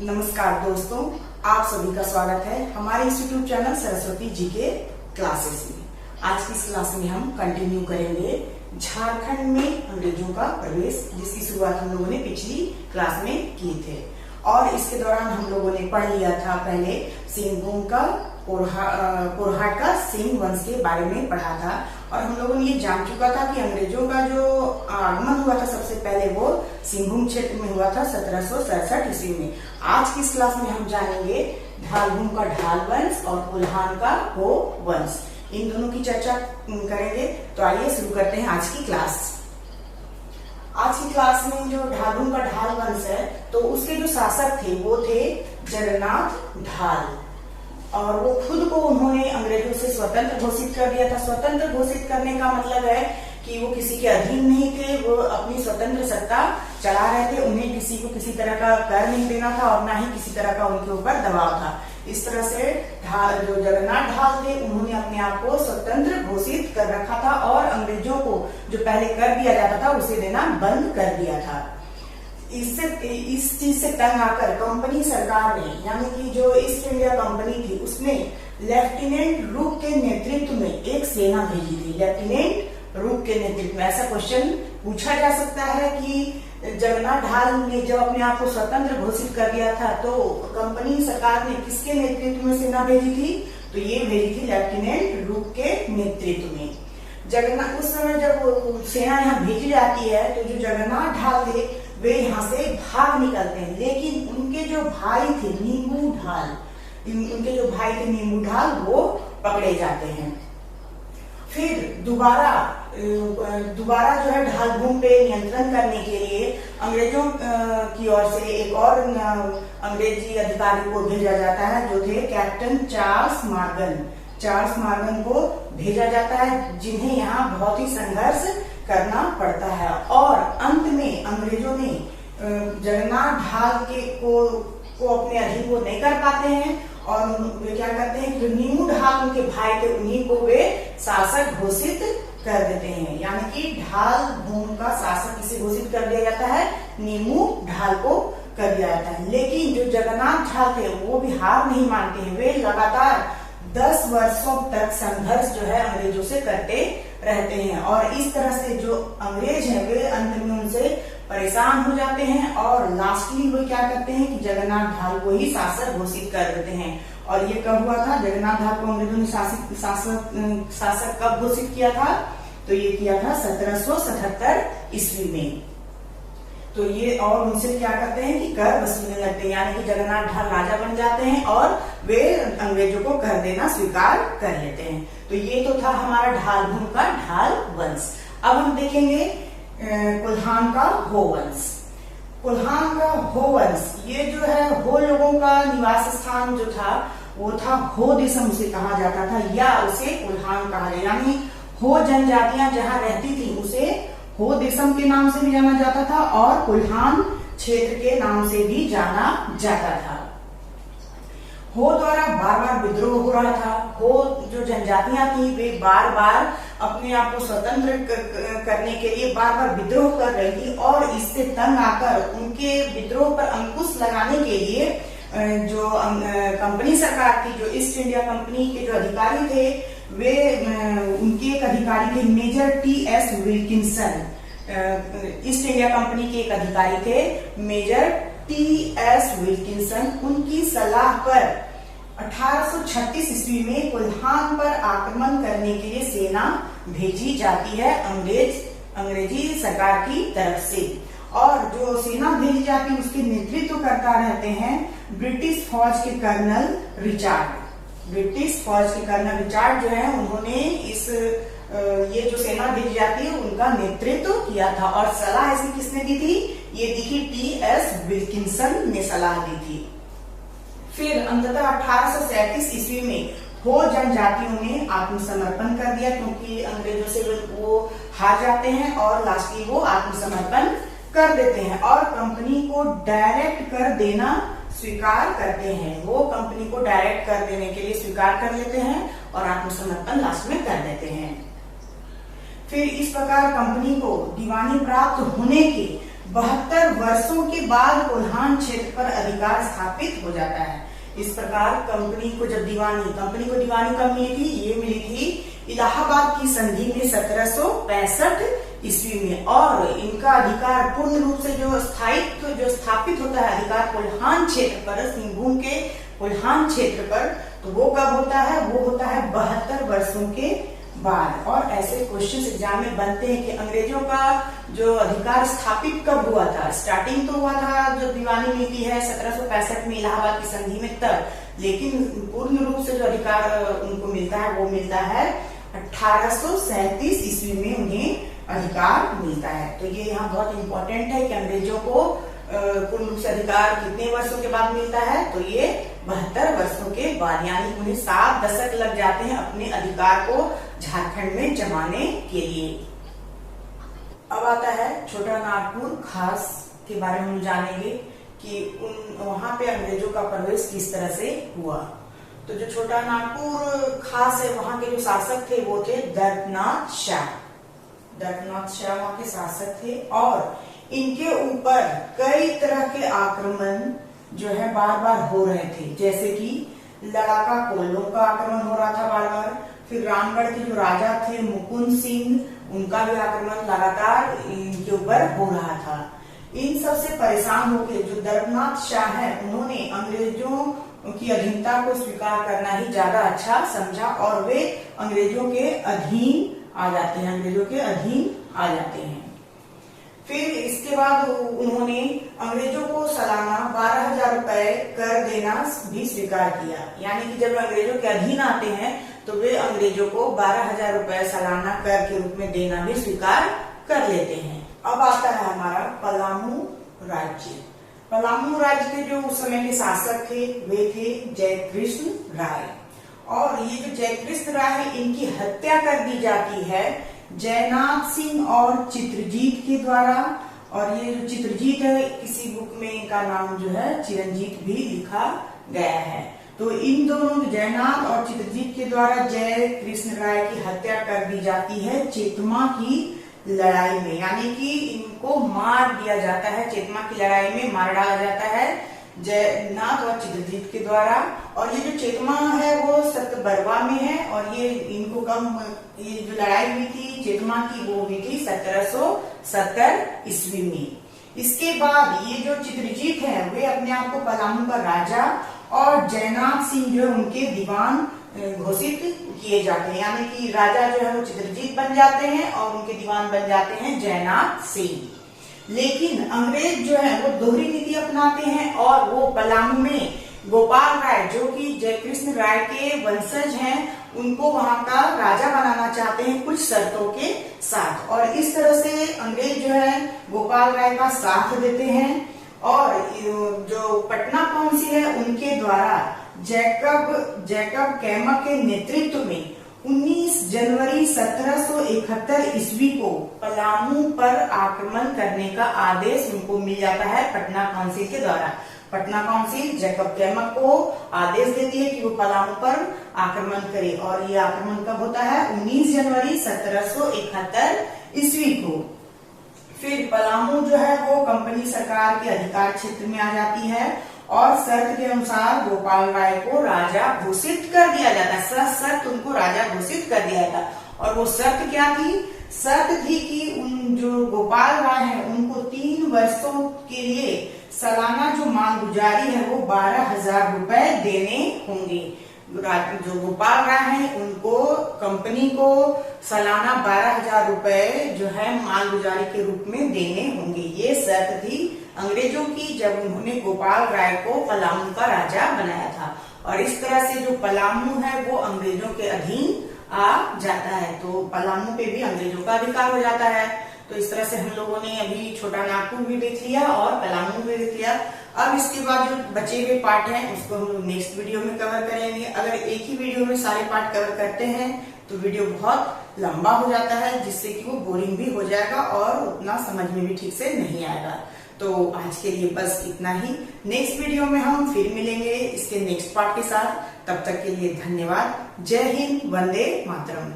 नमस्कार दोस्तों, आप सभी का स्वागत है हमारे इंस्टीट्यूट चैनल सरस्वती जी के क्लासेस में। आज की इस क्लास में हम कंटिन्यू करेंगे झारखंड में अंग्रेजों का प्रवेश, जिसकी शुरुआत हम लोगों ने पिछली क्लास में की थे। और इसके दौरान हम लोगों ने पढ़ लिया था पहले सिंहभूम का कोरहाट का सिंह वंश के बारे में पढ़ा था। और हम लोगों ने ये जान चुका था कि अंग्रेजों का जो आगमन हुआ था सबसे पहले वो सिंहभूम क्षेत्र में हुआ था 1767 ईस्वी में। आज की इस क्लास में हम जानेंगे ढालभूम का ढाल वंश और कोल्हान का हो वंश, इन दोनों की चर्चा करेंगे। तो आइए शुरू करते हैं आज की क्लास। आज की क्लास में जो ढालभूम का ढाल वंश है तो उसके जो शासक थे वो थे जगन्नाथ ढाल, और वो खुद को उन्होंने अंग्रेजों से स्वतंत्र घोषित कर दिया था। स्वतंत्र घोषित करने का मतलब है कि वो किसी के अधीन नहीं थे, वो अपनी स्वतंत्र सत्ता चला रहे थे। उन्हें किसी को किसी तरह का कर नहीं देना था और ना ही किसी तरह का उनके ऊपर दबाव था। इस तरह से जो जगन्नाथ ढाल थे उन्होंने अपने आप को स्वतंत्र घोषित कर रखा था और अंग्रेजों को जो पहले कर दिया जाता था उसे देना बंद कर दिया था। इस चीज से तंग आकर कंपनी सरकार ने, यानी कि जो ईस्ट इंडिया कंपनी थी, उसने लेफ्टिनेंट रूक के नेतृत्व में एक सेना भेजी थी। लेफ्टिनेंट रूक के नेतृत्व में ऐसा क्वेश्चन पूछा जा सकता है कि जगन्नाथ ढाल ने जब अपने आप को स्वतंत्र घोषित कर दिया था तो कंपनी सरकार ने किसके नेतृत्व में सेना भेजी थी? तो ये भेजी थी लेफ्टिनेंट रूक के नेतृत्व में। जगन्नाथ उस समय जब सेना यहाँ भेजी जाती है तो जो जगन्नाथ ढाल थे वे यहाँ से भाग निकलते हैं, लेकिन उनके जो भाई थे नींबू ढाल वो पकड़े जाते हैं। फिर दोबारा जो है ढालभूम पे नियंत्रण करने के लिए अंग्रेजों की ओर से एक और अंग्रेजी अधिकारी को भेजा जाता है, जो थे कैप्टन चार्ल्स मॉर्गन को भेजा जाता है, जिन्हें यहाँ बहुत ही संघर्ष करना पड़ता है। और अंत में अंग्रेजों ने जगन्नाथ ढाल को अपने अधीन वो नहीं कर पाते हैं और वे क्या करते हैं कि नींबू ढाल उनके भाई थे उन्हीं को वे शासक घोषित कर देते हैं। यानी कि ढाल भूम का शासक किसे घोषित कर दिया जाता है? नींबू ढाल को कर दिया जाता है। लेकिन जो जगन्नाथ ढाल थे वो भी हार नहीं मानते हैं, वे लगातार 10 वर्षों तक संघर्ष जो है अंग्रेजों से करते रहते हैं। और इस तरह से जो अंग्रेज हैं वे अंत में उनसे परेशान हो जाते हैं और लास्टली वो क्या करते हैं कि जगन्नाथ ढाल को ही शासक घोषित कर देते हैं। और ये कब हुआ था? जगन्नाथ ढाल को अंग्रेजों ने शासक कब घोषित किया था? तो ये किया था 1777 ईस्वी में। तो ये और उनसे क्या करते हैं कि कर वसूलने लगते हैं, यानी कि जगन्नाथ ढाल राजा बन जाते हैं और वे अंग्रेजों को कर देना स्वीकार कर लेते हैं। तो ये तो था हमारा ढालभूम का ढाल वंश। अब हम देखेंगे कोल्हान का हो वंश। कोल्हान का हो वंश, ये जो है हो लोगों का निवास स्थान जो था वो था हो देशम उसे कहा जाता था, या उसे कोल्हान कहा जाता, यानी हो जनजातियां जहां रहती थी उसे हो देशम के नाम से भी जाना जाता था और कोल्हान क्षेत्र के नाम से भी जाना जाता था। हो द्वारा बार बार विद्रोह हो रहा था। हो जो जनजातियां थी वे बार बार अपने आप को स्वतंत्र करने के लिए बार बार विद्रोह कर रही थी और इससे तंग आकर उनके विद्रोह पर अंकुश लगाने के लिए जो कंपनी सरकार थी, जो ईस्ट इंडिया कंपनी के जो अधिकारी थे वे उनके एक अधिकारी थे Major T S. Wilkinson. East India Company के एक अधिकारी थे मेजर टी.एस. विल्किंसन। उनकी सलाह पर 1836 ईस्वी में कोल्हान पर आक्रमण करने के लिए सेना भेजी जाती है अंग्रेजी सरकार की तरफ से। और जो सेना भेजी जाती है उसके नेतृत्व करता रहते हैं ब्रिटिश फौज के कर्नल रिचार्ड। ब्रिटिश फौज के कर्नल रिचार्ड जो है उन्होंने ये जो सेना भेजी जाती है उनका नेतृत्व किया था। और सलाह इसकी किसने दी थी? ये दी थी टी.एस. विल्किंसन ने सलाह दी थी। फिर अंततः 1837 ईस्वी में हो जनजातियों ने आत्मसमर्पण कर दिया, क्योंकि अंग्रेजों से वो हार जाते हैं और लास्टली वो आत्मसमर्पण कर देते हैं और कंपनी को डायरेक्ट कर देना स्वीकार करते हैं। वो कंपनी को डायरेक्ट कर देने के लिए स्वीकार कर लेते हैं और आत्मसमर्पण लास्ट में कर देते हैं। फिर इस प्रकार कंपनी को दीवानी प्राप्त होने के 72 वर्षों के बाद कोल्हान क्षेत्र पर अधिकार स्थापित हो जाता है। इस प्रकार कंपनी को दीवानी कब मिली थी? ये मिली थी इलाहाबाद की संधि में 1765 ईस्वी में, और इनका अधिकार पूर्ण रूप से जो स्थापित होता है अधिकार कोल्हान क्षेत्र पर, सिंहभूम के कोल्हान क्षेत्र पर, तो वो कब होता है? वो होता है 72 वर्षों के बाद। और ऐसे क्वेश्चन एग्जाम में बनते हैं कि अंग्रेजों का जो अधिकार स्थापित कब हुआ था। स्टार्टिंग तो हुआ था जो दीवानी मिलती है 1765 में इलाहाबाद की संधि में तब, लेकिन पूर्ण रूप से जो अधिकार उनको मिलता है वो मिलता है 1837 ईस्वी में उन्हें अधिकार मिलता है। तो ये यहाँ बहुत इंपॉर्टेंट है कि अंग्रेजों को पूर्ण रूप से अधिकार कितने वर्षों के बाद मिलता है? तो ये 72 वर्षों के बाद, यानी उन्हें 7 दशक लग जाते हैं अपने अधिकार को झारखंड में जमाने के लिए। अब आता है छोटा नागपुर खास के बारे में हम जानेंगे कि वहां पे अंग्रेजों का प्रवेश किस तरह से हुआ। तो जो छोटा नागपुर खास है, वहां के जो शासक थे वो थे दर्पनाथ शाह वहां के शासक थे, और इनके ऊपर कई तरह के आक्रमण जो है बार बार हो रहे थे, जैसे कि लड़ाका कोल्हों का आक्रमण हो रहा था बार बार, फिर रामगढ़ के जो राजा थे मुकुंद सिंह, उनका भी आक्रमण लगातार इनके ऊपर हो रहा था। इन सब से परेशान होकर जो दर्पनाथ शाह है, उन्होंने अंग्रेजों की अधीनता को स्वीकार करना ही ज्यादा अच्छा समझा, और वे अंग्रेजों के अधीन आ जाते हैं। फिर इसके बाद उन्होंने अंग्रेजों को सालाना 12,000 रुपए कर देना भी स्वीकार किया, यानी कि जब अंग्रेजों के अधीन आते हैं तो वे अंग्रेजों को 12,000 रुपए सालाना कर के रूप में देना भी स्वीकार कर लेते हैं। अब आता है हमारा पलामू राज्य। पलामू राज्य के जो उस समय के शासक थे वे थे जयकृष्ण राय, और ये जो जयकृष्ण राय है इनकी हत्या कर दी जाती है जयनाथ सिंह और चित्रजीत के द्वारा। और ये जो चित्रजीत है, किसी बुक में इनका नाम जो है चिरंजीत भी लिखा गया है। तो इन दोनों जयनाथ और चित्रजीत के द्वारा जय कृष्ण राय की हत्या कर दी जाती है चेतमा की लड़ाई में, यानी कि इनको मार दिया जाता है, चेतमा की लड़ाई में मार डाला जाता है जयनाथ और चित्रजीत के द्वारा। और ये जो चेतमा है वो सतबरवा में है, और ये इनको ये जो लड़ाई हुई थी चेतमा की वो हुई थी 1770 ईस्वी में। इसके बाद ये जो चित्रजीत है वे अपने आप को पलामू का राजा और जयनाथ सिंह जो उनके दीवान घोषित किए जाते हैं, यानी कि राजा जो है वो चित्रजीत बन जाते हैं और उनके दीवान बन जाते हैं जयनाथ सिंह। लेकिन अंग्रेज जो है वो दोहरी नीति अपनाते हैं, और वो पलामू में गोपाल राय जो कि जयकृष्ण राय के वंशज हैं उनको वहां का राजा बनाना चाहते हैं कुछ शर्तों के साथ। और इस तरह से अंग्रेज जो है गोपाल राय का साथ देते हैं, और जो पटना काउंसिल है उनके द्वारा जैकब कैमक के नेतृत्व में 19 जनवरी 1771 ईस्वी को पलामू पर आक्रमण करने का आदेश उनको मिल जाता है पटना काउंसिल के द्वारा। पटना काउंसिल जैकब कैमक को आदेश देती है कि वो पलामू पर आक्रमण करे, और ये आक्रमण कब होता है? 19 जनवरी 1771 ईस्वी को। फिर पलामू जो है वो कंपनी सरकार के अधिकार क्षेत्र में आ जाती है, और शर्त के अनुसार गोपाल राय को राजा घोषित कर दिया जाता है। शर्त उनको राजा घोषित कर दिया था, और वो शर्त क्या थी? शर्त थी कि उन जो गोपाल राय है उनको 3 वर्षों के लिए सालाना जो मालगुजारी है वो 12,000 रुपए देने होंगे। जो गोपाल राय है उनको कंपनी को सालाना 12,000 रुपए जो है मालगुजारी के रूप में देने होंगे। ये शर्त थी अंग्रेजों की जब उन्होंने गोपाल राय को पलामू का राजा बनाया था, और इस तरह से जो पलामू है वो अंग्रेजों के अधीन आ जाता है। तो पलामू पे भी अंग्रेजों का अधिकार हो जाता है। तो इस तरह से हम लोगों ने अभी छोटा नागपुर भी देख लिया और पलामू भी देख लिया। अब इसके बाद जो बचे हुए पार्ट हैं उसको हम लोग नेक्स्ट वीडियो में कवर करेंगे। अगर एक ही वीडियो में सारे पार्ट कवर करते हैं तो वीडियो बहुत लंबा हो जाता है, जिससे कि वो बोरिंग भी हो जाएगा और उतना समझ में भी ठीक से नहीं आएगा। तो आज के लिए बस इतना ही। नेक्स्ट वीडियो में हम फिर मिलेंगे इसके नेक्स्ट पार्ट के साथ। तब तक के लिए धन्यवाद। जय हिंद, वंदे मातरम।